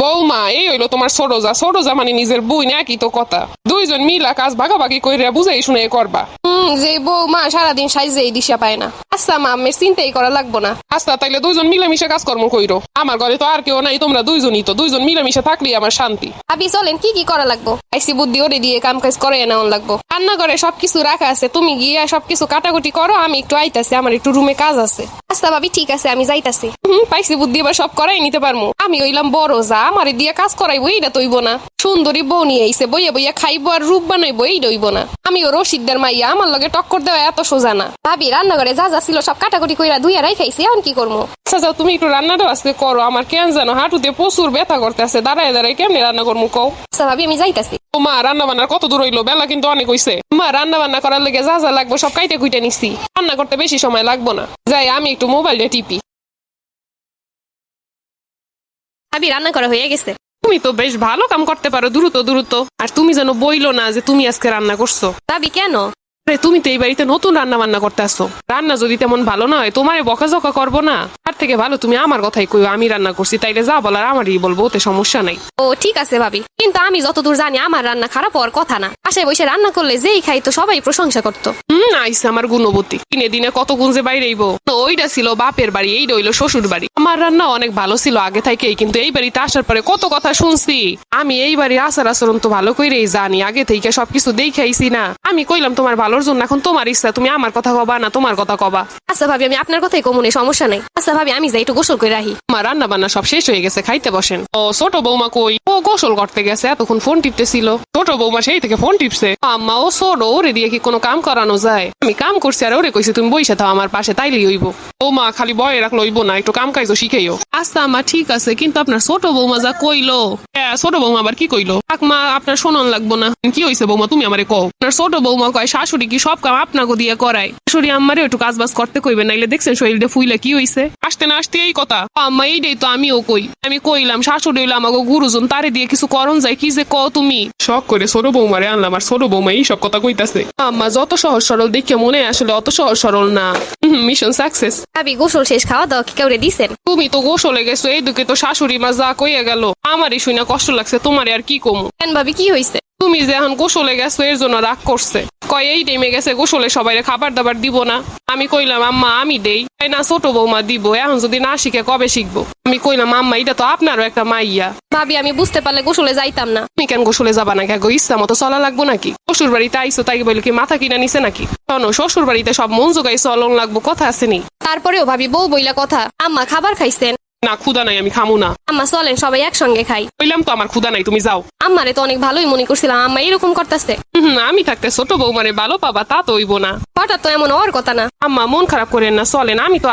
বৌমা এই হইলো তোমার ছোট যা মানে নিজের বই না কি তো কথা দুইজন মিলা কাজ ভাগাভাগি কইরা বুঝাই শুনে করবা। যে বৌমা সারাদিন সাইজেই দিশা পায় না। আচ্ছা মা, আমের চিন্তাই করা লাগবো না। আচ্ছা তাইলে দুইজন মিলামিশে কাজকর্ম কইরো। আমার ঘরে তো আর কেউ নাই, তোমরা দুইজনই তো, দুইজন মিলামিশে থাকলেই আমার শান্তি। ভাবি চলেন কি কি করা লাগবো, আইসি বুদ্ধি ওরে দিয়ে কাম কাজ করে নেওয়া লাগবো। রান্নাঘরে সবকিছু রাখা আছে, তুমি গিয়ে সবকিছু কাটাকুটি করো, আমি একটু আইতাছি, আমার একটু রুমে কাজ আছে। আচ্ছা ভাবি ঠিক আছে, আমি যাইতাছি। পাইছি বুদ্ধি, এবার সব করাই নিতে পারবো। আমি হইলাম বড় যা, আমারে দিয়ে কাজ করাইবো এইটা তৈব না। সুন্দরী বউ নিয়ে আইসে, বইয়া বইয়া খাইবো আর রূপ বানাইবো, এই দইব না। আমি ও রশিদদের মাইয়া, আমার লগে টক্কর দেওয়া এত সোজা না। ভাবি রান্নাঘরে যা যা ছিল সব কাটাকুটি কইরা ধুইয়া রাইখাইছি, এখন কি করবো? আচ্ছা যাও তুমি একটু রান্নাটা আজকে করো, আমার কেন জানো হাঁটুতে প্রচুর ব্যথা করতেছে, দাঁড়ায় দাঁড়ায় কেমনে রান্না করবো কও? আচ্ছা ভাবি আমি যাইতাছি। ও মা রান্না বান্নার কত দূর হইলো, বেলা কিন্তু অনেক হইছে। মা রান্না বান্না করার লেগে যা যা লাগবো সব কাইটে কুইটে নিছি, রান্না করতে বেশি সময় লাগবো না। যাই আমি একটু মোবাইলটা টিপি। ভাবি রান্না করা হয়ে গেছে। তুমি তো বেশ ভালো কাম করতে পারো, দ্রুত দ্রুত। আর তুমি যেন বইলো না যে তুমি আজকে রান্না করছো। ভাবি কেন? আরে তুমি তো এই বাড়িতে নতুন রান্না বান্না করতে আসছো, রান্না যদি তেমন ভালো না হয় তোমারে বকাঝকা করবো না। তার থেকে ভালো তুমি আমার কথাই কইও, আমি রান্না করছি, তাইলে যা বলার আমারই বলবো, ওতে সমস্যা নাই। ও ঠিক আছে ভাবি, কিন্তু আমি যতদূর জানি আমার রান্না খারাপ হওয়ার কথা না। আশায় বসে রান্না করলে যেই খাই তো সবাই প্রশংসা করতো। আইসে আমার গুণবতী, দিনে দিনে কত গুণ যে বাইরেইব। ওইটা ছিল বাপের বাড়ি, এইটা হইলো শ্বশুর বাড়ি। আমার রান্না অনেক ভালো ছিল আগে থেকেই, কিন্তু এই বাড়িতে আসার পরে কত কথা শুনছি। আমি এই বাড়ির আচার আচরণ তো ভালো করেই জানি, আগে থেকে সবকিছু দেখাইছি না। আমি কইলাম তোমার ভালোর জন্য, এখন তোমার ইচ্ছা, তুমি আমার কথা কবা না তোমার কথা কবা। আচ্ছা ভাবি আমি আপনার কথাই কমুনে, সমস্যা নাই। আচ্ছা ভাবি আমি যাই একটু গোসল করে রাখি। আমার রান্না বান্না সব শেষ হয়ে গেছে, খাইতে বসেন। ও ছোট বৌমা কই? ও গোসল করতে গেছে, এতক্ষণ ফোন টিপতেছিল। ছোট বৌমা সেই থেকে ফোন টিপছে। আম্মা ও ছোট, ওরে দিয়ে কি কোনো কাম করানো যায়? আমি কাম করছি আর ওরে কইছি তুমি বইসা থাও আমার পাশে, তাইলেই হইব। ও মা খালি বয়ে রাখলো হইব না, একটু কাম কাজও শিখাইও। আচ্ছা মা ঠিক আছে, কিন্তু আপনার ছোট বৌমা যা কইলো। হ্যাঁ ছোট বৌমা আবার কি কইলো? মা আপনার শোনন লাগবো না। কি হইছে বৌমা তুমি আমারে কও। আপনার ছোট বৌমা কয় শাশুড়ি কি সব কাম আপনাকে দিয়ে করায়, শাশুড়ি আম্মারে একটু কাজ বাজ করতে কইবে, নাইলে দেখছেন শরীরটা ফুইলে কি হইছে। আসতে না আসতে এই কথা। আম্মা এইটাই তো আমিও কই, আমি কইলাম শাশুড়ি হইলো আমাকে গুরুজন, তারে দিয়ে কিছু করণ যায়, কি যে কও তুমি। শখ করে ছোট বৌমারে আনলাম, আর ছোট বৌমা এই সব কথা কইতাছে। আম্মা যত সহজ সরল দেখে মনে আসলে অত সহজ সরল না। Mission success. ভাবি গোসল শেষ, খাওয়া দাওয়া কি কাউরে দিছেন? তুমি তো গোসলে গেছো, এই দিকে তো শাশুড়ি মা যা কইয়া গেল, আমারই শুনে কষ্ট লাগছে, তোমারে আর কি কমু। কেন ভাবি কি হইছে? তুমি যে এখন গোসলে গেছো এর জন্য রাগ করছে, কয় এই টাইমে গেছে গোসলে সবাই খাবার দাবার দিব না। আমি কইলাম আম্মা আমি দেই, তাই না ছোট বৌমা দিব, এখন যদি না শিখে কবে শিখবো। আমি কইলাম আম্মা এটা তো আপনারও একটা মাইয়া। ভাবি আমি বুঝতে পারলে গোসলে যাইতাম না। তুমি কেন গোসলে যাবা না? গো ইচ্ছা মতো চলা লাগবো নাকি? শ্বশুর বাড়িতে আইসো তাই বলে কি মাথা কিনা নিছে নাকি? শোনো শ্বশুর বাড়িতে সব মন জোগাই চলন লাগবো, কথা আসেনি। তারপরেও ভাবি বউ বইলা কথা। আম্মা খাবার খাইছেন? না ক্ষুদা নাই, আমি খামু না। আম্মা চলেন সবাই একসঙ্গে খাই। কইলাম তো আমার ক্ষুদা নাই, তুমি যাও। আম্মারে তো অনেক ভালোই মনে করছিলাম, আম্মা এরকম করতেছে। আমি থাকতে ছোট বৌমারে ভালো পাবা তা তো হইব না। হঠাৎ তো এমন হওয়ার কথা না। আম্মা মন খারাপ করেন না, চলেন, আমি তো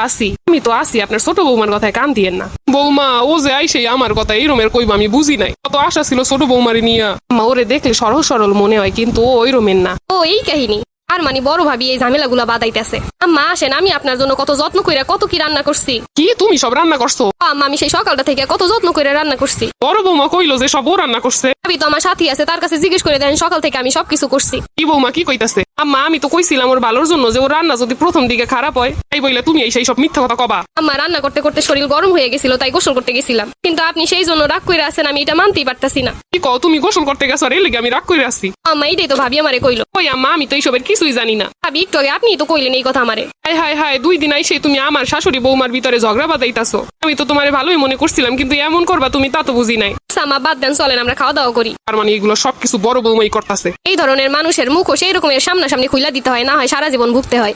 আসি, আপনার ছোট বৌমার কথায় কান দিয়েন না। বৌমা ও যে আইসেই আমার কথা এই রুমের কইবা, আমি বুঝি নাই। কত আশা ছিল ছোট বৌমারে নিয়া। আম্মা ওরে দেখলে সরল সরল মনে হয়, কিন্তু ও ওই রুমের না। ও এই কাহিনী। আর মানে বড় ভাবি এই ঝামেলাগুলা বাদাইতেছে। আম্মা আসেন, আমি আপনার জন্য কত যত্ন কইরা কত কি রান্না করছি। কি তুমি সব রান্না করছো? আম্মা আমি সেই সকালটা থেকে কত যত্ন করে রান্না করছি। বড় বৌমা কইলো যে সব ও রান্না করছে। ভাবি তো আমার সাথী আছে, তার কাছে জিজ্ঞেস করে দেন সকাল থেকে আমি সবকিছু করছি। কি বৌমা কি কইতাছে? আম্মা আমি তো কইছিলাম ওর ভালোর জন্য, যে ওর রান্না যদি প্রথম দিকে খারাপ হয় তাই বইলে তুমি এই সেই সব মিথ্যা কথা কবা। আম্মা রান্না করতে করতে শরীর গরম হয়ে গেছিল, তাই গোসল করতে গেছিলাম, কিন্তু আপনি সেই জন্য রাগ করে আছেন, আমি এটা মানতেই পারতাছি না। কি কও তুমি গোসল করতে গেছো আর এর লেগে আমি রাগ করে আসছি? আম্মা এইটাই তো ভাবি আমারে কইলো। ওই আম্মা আমি তো এইসবের কিছুই জানি না। ভাবি একটু আগে আপনি তো কইলেন এই কথা আমারে। হায় হায় হায়, 2 দিন আইসে তুমি আমার শাশুড়ি বৌমার ভিতরে ঝগড়া বাঁধাইতাছো। আমি তো তোমারে ভালোই মনে করছিলাম, কিন্তু এমন করবা তুমি তা তো বুঝি নাই। আম্মা বাদ দেন, চলেন আমরা খাওয়া দাওয়া করি। তার মানে এগুলো সবকিছু বড় বৌমাই করতেছে। এই ধরনের মানুষের মুখও সেই রকমের সামনাসামনি খুইলা দিতে হয়, না হয় সারা জীবন ভুগতে হয়।